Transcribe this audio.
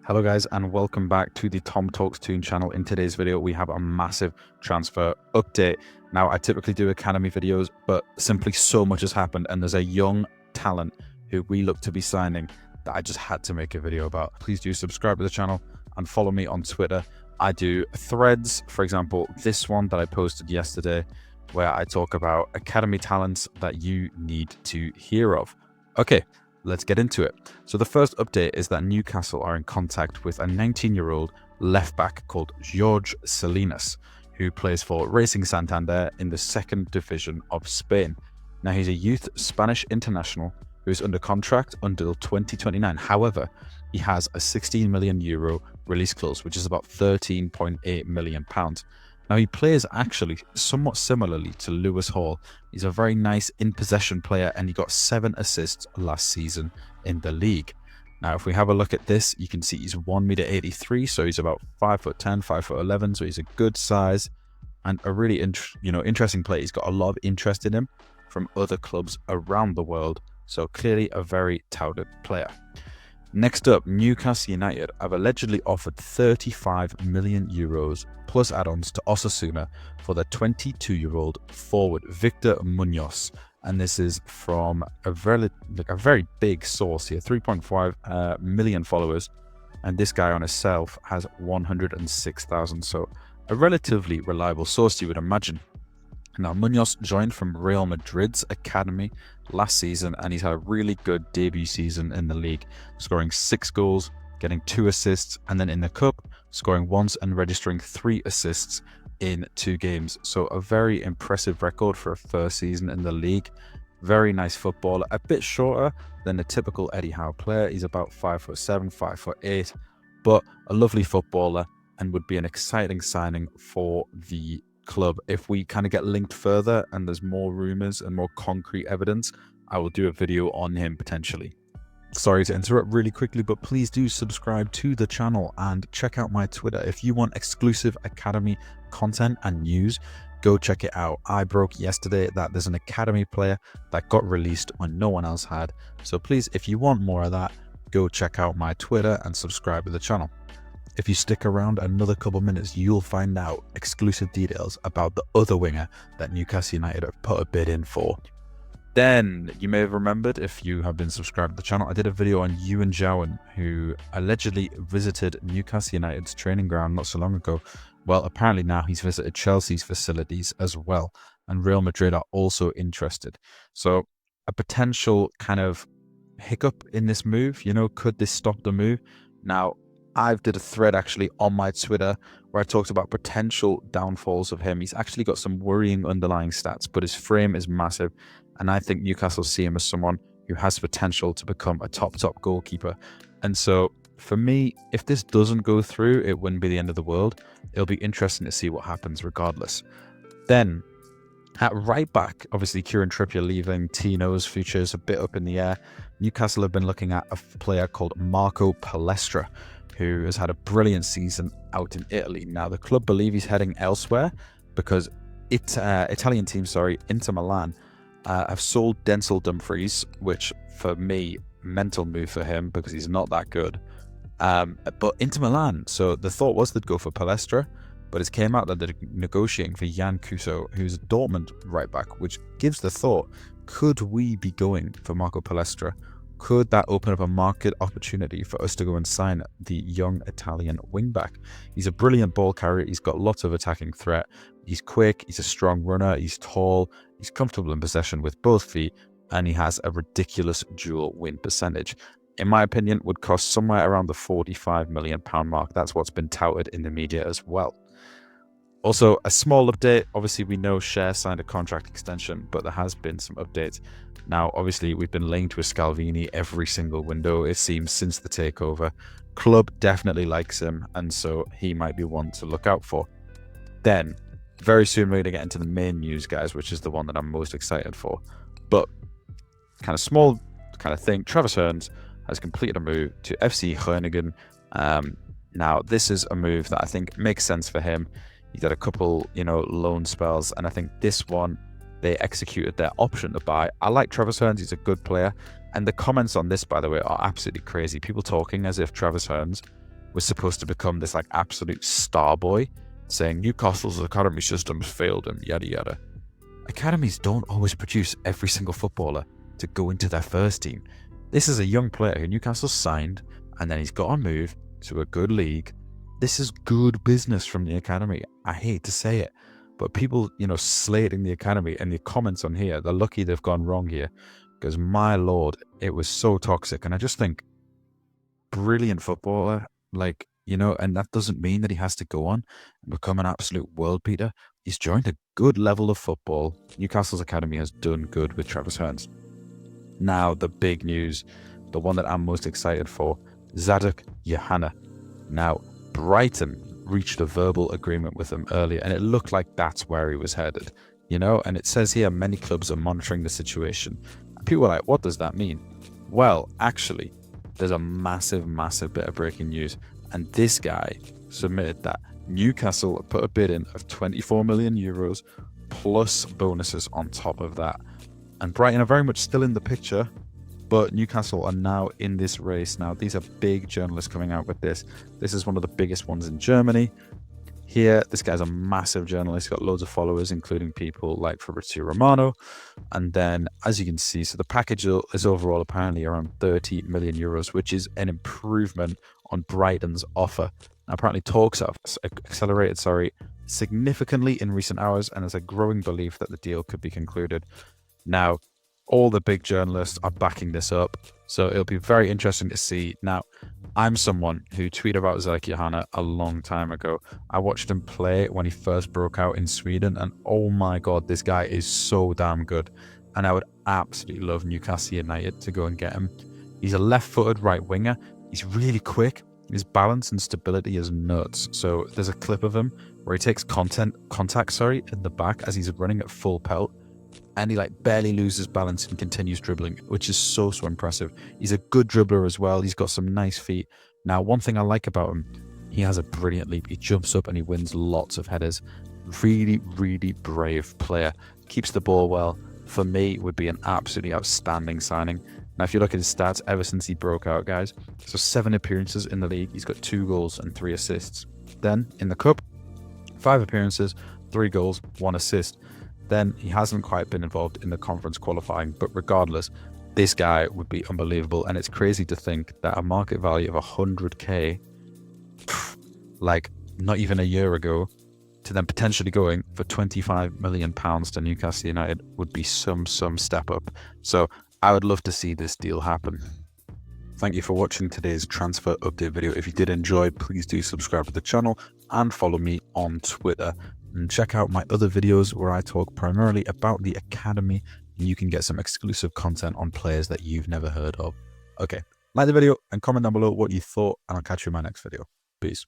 Hello guys and welcome back to the Tom Talks Toon channel. In today's video we have a massive transfer update. Now I typically do academy videos, but simply so much has happened and there's a young talent who we look to be signing that I just had to make a video about. Please do subscribe to the channel and follow me on Twitter. I do threads, for example this one that I posted yesterday, where I talk about academy talents that you need to hear of. Okay, let's get into it. So the first update is that Newcastle are in contact with a 19-year-old left back called Jorge Salinas, who plays for Racing Santander in the second division of Spain. Now he's a youth Spanish international who is under contract until 2029. However, he has a 16 million euro release clause, which is about 13.8 million pounds. Now he plays actually somewhat similarly to Lewis Hall. He's a very nice in-possession player and he got 7 assists last season in the league. Now if we have a look at this, you can see he's 1.83 m, so he's about 5'10", 5'11", so he's a good size and a really interesting player. He's got a lot of interest in him from other clubs around the world, so clearly a very touted player. Next up, Newcastle United have allegedly offered 35 million euros plus add-ons to Osasuna for the 22-year-old forward Victor Munoz, and this is from a very big source here, 3.5 million followers, and this guy on himself has 106,000, so a relatively reliable source you would imagine. Now Munoz joined from Real Madrid's academy last season and he's had a really good debut season in the league, scoring 6 goals, getting 2 assists, and then in the cup scoring once and registering 3 assists in 2 games. So a very impressive record for a first season in the league. Very nice footballer, a bit shorter than the typical Eddie Howe player. He's about 5'7", 5'8", but a lovely footballer and would be an exciting signing for the club. If we kind of get linked further and there's more rumors and more concrete evidence, I will do a video on him potentially. Sorry to interrupt really quickly, but please do subscribe to the channel and check out my Twitter. If you want exclusive academy content and news, go check it out. I broke yesterday that there's an academy player that got released when no one else had, so please, if you want more of that, go check out my Twitter and subscribe to the channel. If you stick around another couple minutes, you'll find out exclusive details about the other winger that Newcastle United have put a bid in for. Then, you may have remembered, if you have been subscribed to the channel, I did a video on Ewan Jowan, who allegedly visited Newcastle United's training ground not so long ago. Well, apparently now he's visited Chelsea's facilities as well, and Real Madrid are also interested. So, a potential kind of hiccup in this move, could this stop the move? Now, I've did a thread actually on my Twitter where I talked about potential downfalls of him. He's actually got some worrying underlying stats, but his frame is massive. And I think Newcastle see him as someone who has potential to become a top goalkeeper. And so for me, if this doesn't go through, it wouldn't be the end of the world. It'll be interesting to see what happens regardless. Then at right back, obviously Kieran Trippier leaving, Tino's future is a bit up in the air. Newcastle have been looking at a player called Marco Palestra, who has had a brilliant season out in Italy. Now, the club believe he's heading elsewhere because Italian team, Inter Milan, have sold Denzel Dumfries, which for me, mental move for him because he's not that good. But Inter Milan, so the thought was they'd go for Palestra, but it came out that they're negotiating for Jan Kuso, who's a Dortmund right back, which gives the thought, could we be going for Marco Palestra? Could that open up a market opportunity for us to go and sign the young Italian wingback? He's a brilliant ball carrier. He's got lots of attacking threat. He's quick. He's a strong runner. He's tall. He's comfortable in possession with both feet. And he has a ridiculous dual win percentage. In my opinion, would cost somewhere around the £45 million mark. That's what's been touted in the media as well. Also, a small update. Obviously, we know Cher signed a contract extension, but there has been some updates. Now, obviously, we've been linked with Scalvini every single window, it seems, since the takeover. Club definitely likes him, and so he might be one to look out for. Then, very soon we're going to get into the main news, guys, which is the one that I'm most excited for. But, kind of small kind of thing, Travis Hearns has completed a move to FC Groningen. Now, this is a move that I think makes sense for him. He's had a couple, loan spells, and I think this one, they executed their option to buy. I like Travis Hearns, he's a good player. And the comments on this, by the way, are absolutely crazy. People talking as if Travis Hearns was supposed to become this like absolute star boy, saying Newcastle's academy systems failed him, yada yada. Academies don't always produce every single footballer to go into their first team. This is a young player who Newcastle signed, and then he's got to move to a good league. This is good business from the academy. I hate to say it, but people, slating the academy and the comments on here, they're lucky they've gone wrong here, because my lord, it was so toxic. And I just think, brilliant footballer, and that doesn't mean that he has to go on and become an absolute world beater. He's joined a good level of football. Newcastle's academy has done good with Travis Hearns. Now, the big news, the one that I'm most excited for, Zadok Yohanna. Now, Brighton reached a verbal agreement with him earlier, and it looked like that's where he was headed, and it says here many clubs are monitoring the situation. And people are like, what does that mean? Well, actually, there's a massive bit of breaking news, and this guy submitted that Newcastle put a bid in of 24 million euros plus bonuses on top of that. And Brighton are very much still in the picture, but Newcastle are now in this race. Now, these are big journalists coming out with this. This is one of the biggest ones in Germany. Here, this guy's a massive journalist. He's got loads of followers, including people like Fabrizio Romano. And then, as you can see, so the package is overall apparently around 30 million euros, which is an improvement on Brighton's offer. Now, apparently, talks have accelerated, significantly in recent hours, and there's a growing belief that the deal could be concluded. Now, all the big journalists are backing this up, so it'll be very interesting to see. Now, I'm someone who tweeted about Zadok Yohanna a long time ago. I watched him play when he first broke out in Sweden, and oh my god, this guy is so damn good. And I would absolutely love Newcastle United to go and get him. He's a left-footed right winger. He's really quick. His balance and stability is nuts. So there's a clip of him where he takes contact in the back as he's running at full pelt, and he barely loses balance and continues dribbling, which is so impressive. He's a good dribbler as well. He's got some nice feet. Now, one thing I like about him, he has a brilliant leap. He jumps up and he wins lots of headers. Really brave player. Keeps the ball well. For me, would be an absolutely outstanding signing. Now, if you look at his stats ever since he broke out, guys, so 7 appearances in the league. He's got 2 goals and 3 assists. Then in the cup, 5 appearances, 3 goals, 1 assist. Then he hasn't quite been involved in the conference qualifying, but regardless, this guy would be unbelievable. And it's crazy to think that a market value of 100k, not even a year ago, to then potentially going for 25 million pounds to Newcastle United would be some step up. So I would love to see this deal happen. Thank you for watching today's transfer update video. If you did enjoy, please do subscribe to the channel and follow me on Twitter. And check out my other videos where I talk primarily about the academy, and you can get some exclusive content on players that you've never heard of. Okay, like the video and comment down below what you thought, and I'll catch you in my next video. Peace.